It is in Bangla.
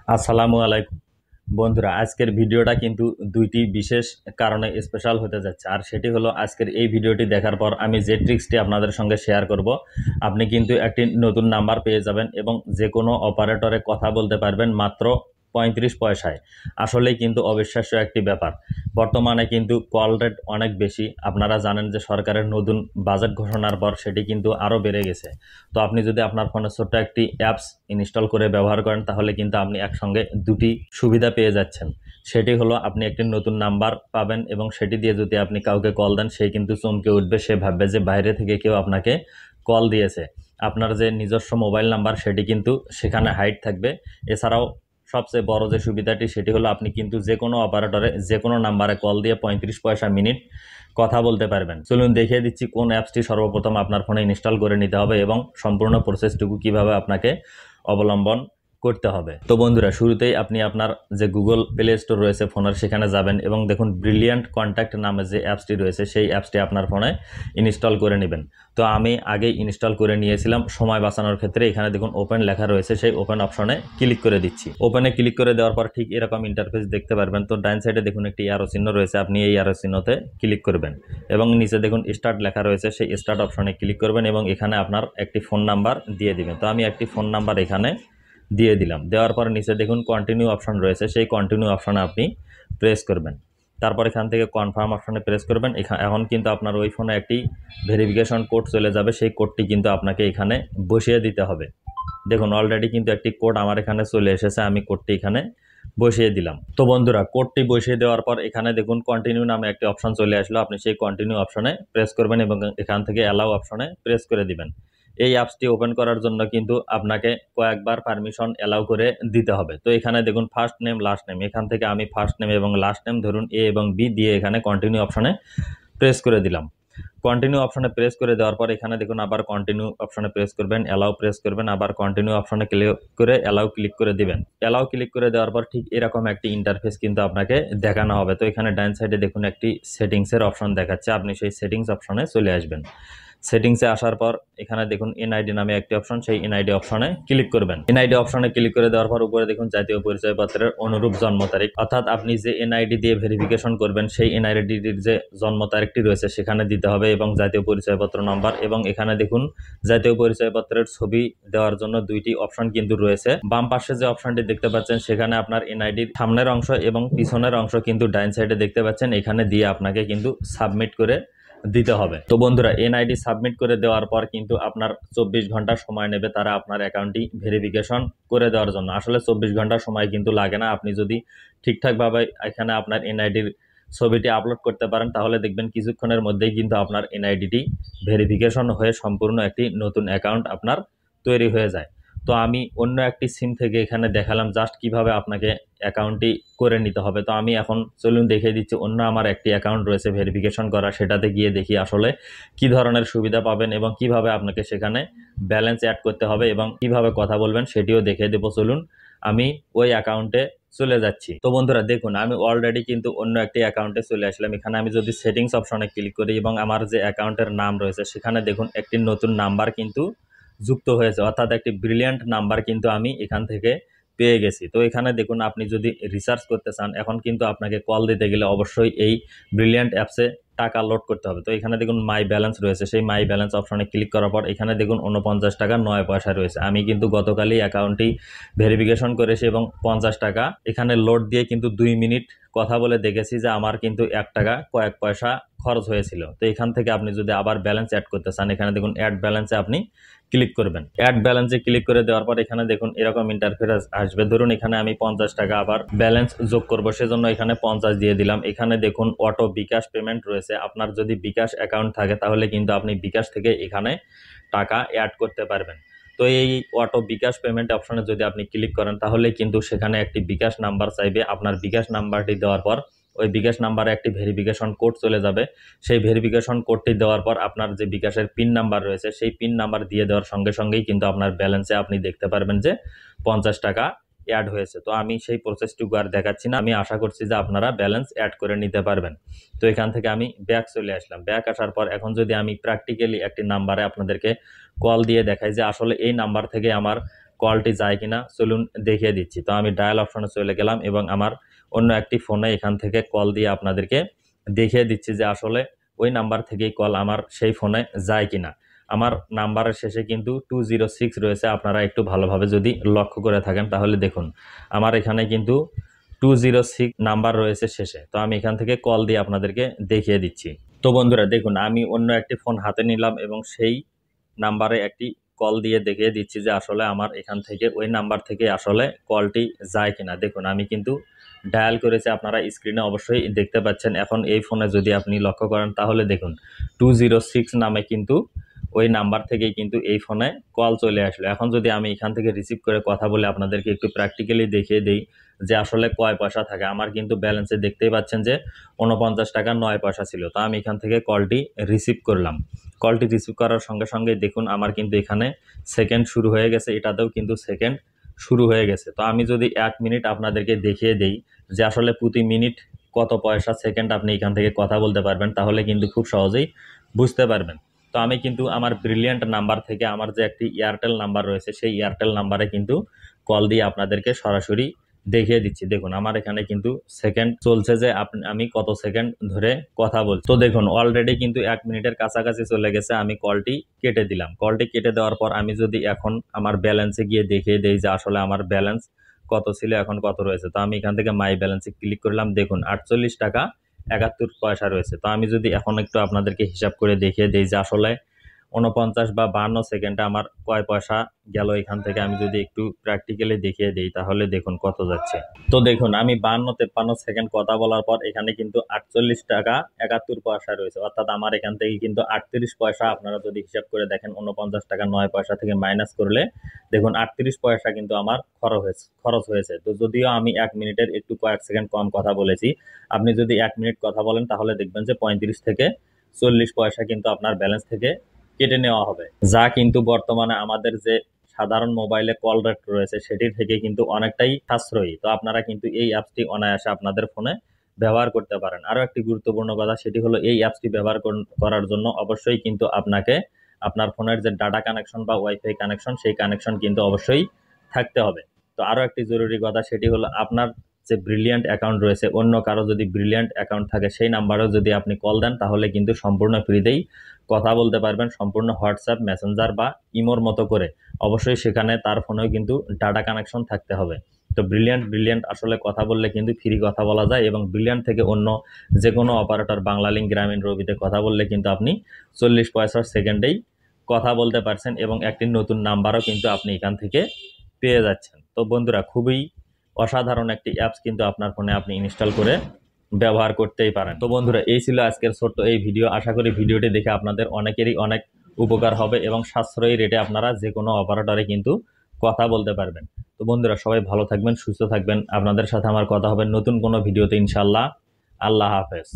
আসসালামু আলাইকুম বন্ধুরা, আজকের ভিডিওটা কিন্তু দুইটি বিশেষ কারণে স্পেশাল হতে যাচ্ছে। আর সেটি হলো, আজকের এই ভিডিওটি দেখার পর আমি যে ট্রিক্সটি আপনাদের সঙ্গে শেয়ার করব, আপনি কিন্তু একটি নতুন নাম্বার পেয়ে যাবেন এবং যে কোনো অপারেটরে কথা বলতে পারবেন মাত্র 35 পয়সায়। আসলেই কিন্তু অবিশ্বাস্য একটি ব্যাপার। বর্তমানে কিন্তু কল রেট অনেক বেশি। আপনারা জানেন যে সরকারের নতুন বাজেট ঘোষণার পর সেটি কিন্তু আরও বেড়ে গেছে। তো আপনি যদি আপনার ফোনে ছোট্ট একটি অ্যাপস ইনস্টল করে ব্যবহার করেন, তাহলে কিন্তু আপনি একসঙ্গে দুটি সুবিধা পেয়ে যাচ্ছেন। সেটি হলো, আপনি একটি নতুন নাম্বার পাবেন এবং সেটি দিয়ে যদি আপনি কাউকে কল দেন, সে কিন্তু চমকে উঠবে। সে ভাববে যে বাইরে থেকে কেউ আপনাকে কল দিয়েছে। আপনার যে নিজস্ব মোবাইল নাম্বার সেটি কিন্তু সেখানে হাইড থাকবে। এছাড়াও সবচেয়ে বড় যে সুবিধাটি, সেটি হলো আপনি কিন্তু যে কোনো অপারেটরে যে কোনো নাম্বারে কল দিয়ে 35 পয়সা মিনিট কথা বলতে পারবেন। চলুন দেখিয়ে দিচ্ছি কোন অ্যাপসটি সর্বপ্রথম আপনার ফোনে ইনস্টল করে নিতে হবে এবং সম্পূর্ণ প্রসেসটুকু কিভাবে আপনাকে অবলম্বন করতে হবে। তো বন্ধুরা, শুরুতেই আপনি আপনার যে গুগল প্লে স্টোর রয়েছে ফোনের, সেখানে যাবেন এবং দেখুন ব্রিলিয়ান্ট কন্ট্যাক্ট নামে যে অ্যাপসটি রয়েছে সেই অ্যাপসটি আপনার ফোনে ইনস্টল করে নেবেন। তো আমি আগেই ইনস্টল করে নিয়েছিলাম সময় বাঁচানোর ক্ষেত্রে। এখানে দেখুন ওপেন লেখা রয়েছে, সেই ওপেন অপশনে ক্লিক করে দিচ্ছি। ওপেনে ক্লিক করে দেওয়ার পর ঠিক এরকম ইন্টারফেস দেখতে পারবেন। তো ডান সাইডে দেখুন একটি অ্যারো চিহ্ন রয়েছে, আপনি এই অ্যারো চিহ্নতে ক্লিক করবেন এবং নিচে দেখুন স্টার্ট লেখা রয়েছে, সেই স্টার্ট অপশনে ক্লিক করবেন এবং এখানে আপনার একটি ফোন নাম্বার দিয়ে দিবেন। তো আমি একটি ফোন নাম্বার এখানে দিয়ে দিলাম। দেওয়ার পর নিচে দেখুন কন্টিনিউ অপশন রয়েছে, সেই কন্টিনিউ অপশনে আপনি প্রেস করবেন। তারপর এখান থেকে কনফার্ম অপশনে প্রেস করবেন। এখন কিন্তু আপনার ওই ফোনে একটি ভেরিফিকেশন কোড চলে যাবে, সেই কোডটি কিন্তু আপনাকে এখানে বসিয়ে দিতে হবে। দেখুন অলরেডি কিন্তু একটি কোড আমার এখানে চলে এসেছে, আমি কোডটি এখানে বসিয়ে দিলাম। তো বন্ধুরা, কোডটি বসিয়ে দেওয়ার পর এখানে দেখুন কন্টিনিউ নামে একটি অপশন চলে আসলো, আপনি সেই কন্টিনিউ অপশনে প্রেস করবেন এবং এখান থেকে অ্যালাউ অপশনে প্রেস করে দিবেন। এই অ্যাপসটি ওপেন করার জন্য কিন্তু আপনাকে কয়েকবার পারমিশন অ্যালাউ করে দিতে হবে। তো এখানে দেখুন ফার্স্ট নেম লাস্ট নেম, এখান থেকে আমি ফার্স্ট নেম এবং লাস্ট নেম ধরুন এ এবং বি দিয়ে এখানে কন্টিনিউ অপশনে প্রেস করে দিলাম। কন্টিনিউ অপশনে প্রেস করে দেওয়ার পর এখানে দেখুন আবার কন্টিনিউ অপশনে প্রেস করবেন, অ্যালাউ প্রেস করবেন, আবার কন্টিনিউ অপশনে ক্লিক করে অ্যালাউ ক্লিক করে দিবেন। অ্যালাউ ক্লিক করে দেওয়ার পর ঠিক এরকম একটি ইন্টারফেস কিন্তু আপনাকে দেখানো হবে। তো এখানে ডান সাইডে দেখুন একটি সেটিংসের অপশন দেখাচ্ছে, আপনি সেই সেটিংস অপশনে চলে আসবেন। সেটিংসে আসার পর এখানে দেখুন এনআইডি নামে একটি অপশন, সেই এনআইডি অপশনে ক্লিক করবেন। এনআইডি অপশনে ক্লিক করে দেওয়ার পর উপরে দেখুন জাতীয় পরিচয়পত্রের অনুরূপ জন্ম তারিখ, অর্থাৎ আপনি যে এনআইডি দিয়ে ভেরিফিকেশন করবেন সেই এনআইডির যে জন্ম তারিখটি রয়েছে সেখানে দিতে হবে এবং জাতীয় পরিচয়পত্র নাম্বার। এবং এখানে দেখুন জাতীয় পরিচয়পত্রের ছবি দেওয়ার জন্য দুইটি অপশন কিন্তু রয়েছে। বাম পাশে যে অপশনটি দেখতে পাচ্ছেন সেখানে আপনার এনআইডির সামনের অংশ এবং পিছনের অংশ কিন্তু ডাইন সাইডে দেখতে পাচ্ছেন, এখানে দিয়ে আপনাকে কিন্তু সাবমিট করে দিতে হবে। তো বন্ধুরা, এনআইডি সাবমিট করে দেওয়ার পর কিন্তু আপনার 24 ঘন্টা সময় নেবে তারা আপনার অ্যাকাউন্টটি ভেরিফিকেশন করে দেওয়ার জন্য। আসলে 24 ঘন্টা সময় কিন্তু লাগে না। আপনি যদি ঠিকঠাকভাবে এখানে আপনার এনআইডির ছবিটি আপলোড করতে পারেন, তাহলে দেখবেন কিছুক্ষণের মধ্যেই কিন্তু আপনার এনআইডিটি ভেরিফিকেশন হয়ে সম্পূর্ণ একটি নতুন অ্যাকাউন্ট আপনার তৈরি হয়ে যায়। তো আমি অন্য একটি সিম থেকে এখানে দেখালাম জাস্ট কিভাবে আপনাকে অ্যাকাউন্টটি করে নিতে হবে। তো আমি এখন চলুন দেখিয়ে দিচ্ছি অন্য আমার একটি অ্যাকাউন্ট রয়েছে ভেরিফিকেশন করা, সেটাতে গিয়ে দেখি আসলে কি ধরনের সুবিধা পাবেন এবং কিভাবে আপনাকে সেখানে ব্যালেন্স অ্যাড করতে হবে এবং কিভাবে কথা বলবেন সেটিও দেখিয়ে দেবো। চলুন আমি ওই অ্যাকাউন্টে চলে যাচ্ছি। তো বন্ধুরা দেখুন, আমি অলরেডি কিন্তু অন্য একটি অ্যাকাউন্টে চলে আসলাম। এখানে আমি যদি সেটিংস অপশনে ক্লিক করি এবং আমার যে অ্যাকাউন্টের নাম রয়েছে সেখানে দেখুন একটি নতুন নাম্বার কিন্তু যুক্ত হয়েছে, অর্থাৎ একটি ব্রিলিয়ান্ট নাম্বার কিন্তু আমি এখান থেকে পেয়ে গেছি। তো এখানে দেখুন আপনি যদি রিসার্চ করতে চান, এখন কিন্তু আপনাকে কল দিতে গেলে অবশ্যই এই ব্রিলিয়ান্ট অ্যাপসে টাকা লোড করতে হবে। তো এখানে দেখুন মাই ব্যালেন্স রয়েছে, সেই মাই ব্যালেন্স অপশনে ক্লিক করার পর এখানে দেখুন 49 টাকা 9 পয়সা রয়েছে। আমি কিন্তু গতকালই অ্যাকাউন্টটি ভেরিফিকেশন করেছি এবং 50 টাকা এখানে লোড দিয়ে কিন্তু 2 মিনিট কথা বলে দেখেছি যে আমার কিন্তু 1 টাকা কয়েক পয়সা খরচ হয়েছিল। তো এখান থেকে আপনি যদি আবার ব্যালেন্স অ্যাড করতে চান, এখানে দেখুন অ্যাড ব্যালেন্সে আপনি ক্লিক করবেন। অ্যাড ব্যালেন্সে ক্লিক করে দেওয়ার পর এখানে দেখুন এরকম ইন্টারফেস আসবে। ধরুন এখানে আমি 50 টাকা আবার ব্যালেন্স যোগ করব, সেজন্য এখানে 50 দিয়ে দিলাম। এখানে দেখুন অটো বিকাশ পেমেন্ট রয়েছে, আপনার যদি বিকাশ অ্যাকাউন্ট থাকে তাহলে কিন্তু আপনি বিকাশ থেকে এখানে টাকা অ্যাড করতে পারবেন। তো এই অটো বিকাশ পেমেন্ট অপশনে যদি আপনি ক্লিক করেন তাহলে কিন্তু সেখানে একটি বিকাশ নাম্বার চাইবে। আপনার বিকাশ নাম্বারটি দেওয়ার পর ওই বিকাশ নাম্বারে একটি ভেরিফিকেশন কোড চলে যাবে। সেই ভেরিফিকেশন কোডটি দেওয়ার পর আপনার যে বিকাশের পিন নাম্বার রয়েছে সেই পিন নাম্বার দিয়ে দেওয়ার সঙ্গে সঙ্গেই কিন্তু আপনার ব্যালেন্সে আপনি দেখতে পারবেন যে 50 টাকা অ্যাড হয়েছে। তো আমি সেই প্রসেসটুকু আর দেখাচ্ছি না, আমি আশা করছি যে আপনারা ব্যালেন্স অ্যাড করে নিতে পারবেন। তো এখান থেকে আমি ব্যাক চলে আসলাম। ব্যাক আসার পর এখন যদি আমি প্র্যাকটিক্যালি একটি নাম্বারে আপনাদেরকে কল দিয়ে দেখাই যে আসলে এই নাম্বার থেকে আমার কলটি যায় কিনা চলুন দেখিয়ে দিচ্ছি। তো আমি ডায়াল অপশনে চলে গেলাম এবং আমার অন্য একটি ফোনে এখান থেকে কল দিয়ে আপনাদেরকে দেখিয়ে দিচ্ছি যে আসলে ওই নাম্বার থেকেই কল আমার সেই ফোনে যায় কিনা। আমার নাম্বারের শেষে কিন্তু 206 রয়েছে, আপনারা একটু ভালোভাবে যদি লক্ষ্য করে থাকেন তাহলে দেখুন আমার এখানে কিন্তু 206 নাম্বার রয়েছে শেষে। তো আমি এখান থেকে কল দিয়ে আপনাদেরকে দেখিয়ে দিচ্ছি। তো বন্ধুরা দেখুন আমি অন্য একটি ফোন হাতে নিলাম এবং সেই নাম্বারে একটি কল দিয়ে দেখিয়ে দিচ্ছি যে আসলে আমার এখান থেকে ওই নাম্বার থেকে আসলে কলটি যায় কিনা। দেখুন আমি কিন্তু ডায়াল করেছি, আপনারা স্ক্রিনে অবশ্যই দেখতে পাচ্ছেন। এখন এই ফোনে যদি আপনি লক্ষ্য করেন তাহলে দেখুন 206 নামে কিন্তু ওই নাম্বার থেকেই কিন্তু এই ফোনে কল চলে আসলো। এখন যদি আমি এখান থেকে রিসিভ করে কথা বলে আপনাদেরকে একটু প্র্যাকটিক্যালি দেখিয়ে দিই যে আসলে কয় পয়সা থাকে। আমার কিন্তু ব্যালেন্সে দেখতেই পাচ্ছেন যে 49 টাকা 9 পয়সা ছিল। তো আমি এখান থেকে কলটি রিসিভ করলাম। কলটি রিসিভ করার সঙ্গে সঙ্গে দেখুন আমার কিন্তু এখানে সেকেন্ড শুরু হয়ে গেছে, এটাতেও কিন্তু সেকেন্ড শুরু হয়ে গেছে। তো আমি যদি 1 মিনিট আপনাদেরকে দেখিয়ে দেই যে আসলে প্রতি মিনিট কত পয়সা সেকেন্ড আপনি এখান থেকে কথা বলতে পারবেন, তাহলে কিন্তু খুব সহজেই বুঝতে পারবেন। তো আমি কিন্তু আমার ব্রিলিয়ান্ট নাম্বার থেকে আমার যে একটি এয়ারটেল নাম্বার রয়েছে সেই এয়ারটেল নাম্বারে কিন্তু কল দিয়ে আপনাদেরকে সরাসরি দেখিয়ে দিচ্ছি। দেখুন আমার এখানে কিন্তু সেকেন্ড চলছে যে আমি কত সেকেন্ড ধরে কথা বলছি। তো দেখুন অলরেডি কিন্তু 1 মিনিটের কাছাকাছি চলে গেছে। আমি কলটি কেটে দিলাম। কলটি কেটে দেওয়ার পর আমি যদি এখন আমার ব্যালেন্সে গিয়ে দেখিয়ে দেই যে আসলে আমার ব্যালেন্স কত ছিল এখন কত রয়েছে। তো আমি এখান থেকে মাই ব্যালেন্সে ক্লিক করলাম, দেখুন 48 টাকা 71 পয়সা রয়েছে। তো আমি যদি এখন একটু আপনাদেরকে হিসাব করে দেখিয়ে দেই যে আসলে 49 বা 52 সেকেন্ডে আমার কয় পয়সা গেল এখান থেকে, আমি যদি একটু প্র্যাকটিক্যালি দেখিয়ে দেই তাহলে দেখুন কত যাচ্ছে। তো দেখুন আমি 52-53 সেকেন্ড কথা বলার পর এখানে কিন্তু 48 টাকা 71 পয়সা রয়েছে, অর্থাৎ আমার এখান থেকে কিন্তু 38 পয়সা, আপনারা যদি হিসাব করে দেখেন 49 টাকা 9 পয়সা থেকে মাইনাস করলে দেখুন 38 পয়সা কিন্তু আমার খরচ হয়েছে। তো যদিও আমি 1 মিনিটের একটু কয়েক সেকেন্ড কম কথা বলেছি, আপনি যদি 1 মিনিট কথা বলেন তাহলে দেখবেন যে 35 থেকে 40 পয়সা কিন্তু আপনার ব্যালেন্স থেকে কেটে নেওয়া হবে, যা কিন্তু বর্তমানে আমাদের যে সাধারণ মোবাইলে কল রেট রয়েছে সেটির থেকে কিন্তু অনেকটাই সাশ্রয়ী। তো আপনারা কিন্তু এই অ্যাপসটি অনায়াসে আপনাদের ফোনে ব্যবহার করতে পারেন। আরও একটি গুরুত্বপূর্ণ কথা, সেটি হলো এই অ্যাপসটি ব্যবহার করার জন্য অবশ্যই কিন্তু আপনাকে আপনার ফোনের যে ডাটা কানেকশন বা ওয়াইফাই কানেকশন সেই কানেকশন কিন্তু অবশ্যই থাকতে হবে। তো আরও একটি জরুরি কথা, সেটি হলো আপনার যে ব্রিলিয়ান্ট অ্যাকাউন্ট রয়েছে, অন্য কারো যদি ব্রিলিয়ান্ট অ্যাকাউন্ট থাকে সেই নাম্বারেও যদি আপনি কল দেন তাহলে কিন্তু সম্পূর্ণ ফ্রিতেই কথা বলতে পারবেন, সম্পূর্ণ হোয়াটসঅ্যাপ মেসেঞ্জার বা ইমোর মতো করে। অবশ্যই সেখানে তার ফোনেও কিন্তু ডাটা কানেকশন থাকতে হবে। তো ব্রিলিয়ান্ট আসলে কথা বললে কিন্তু ফ্রি কথা বলা যায়, এবং ব্রিলিয়ান্ট থেকে অন্য যে কোনো অপারেটর বাংলালিংক, গ্রামীণ, রবিতে কথা বললে কিন্তু আপনি 40 পয়সা সেকেন্ডেই কথা বলতে পারছেন এবং একটি নতুন নাম্বারও কিন্তু আপনি এখান থেকে পেয়ে যাচ্ছেন। তো বন্ধুরা খুবই অসাধারণ একটি অ্যাপস কিন্তু আপনার ফোনে আপনি ইনস্টল করে ব্যবহার করতেই পারেন। তো বন্ধুরা এই ছিল আজকের ছোট্ট এই ভিডিও। আশা করি ভিডিওটি দেখে আপনাদের অনেকেরই অনেক উপকার হবে এবং সাশ্রয়ী রেটে আপনারা যে কোনো অপারেটরে কিন্তু কথা বলতে পারবেন। তো বন্ধুরা সবাই ভালো থাকবেন, সুস্থ থাকবেন। আপনাদের সাথে আমার কথা হবে নতুন কোনো ভিডিওতে ইনশাআল্লাহ। আল্লাহ হাফেজ।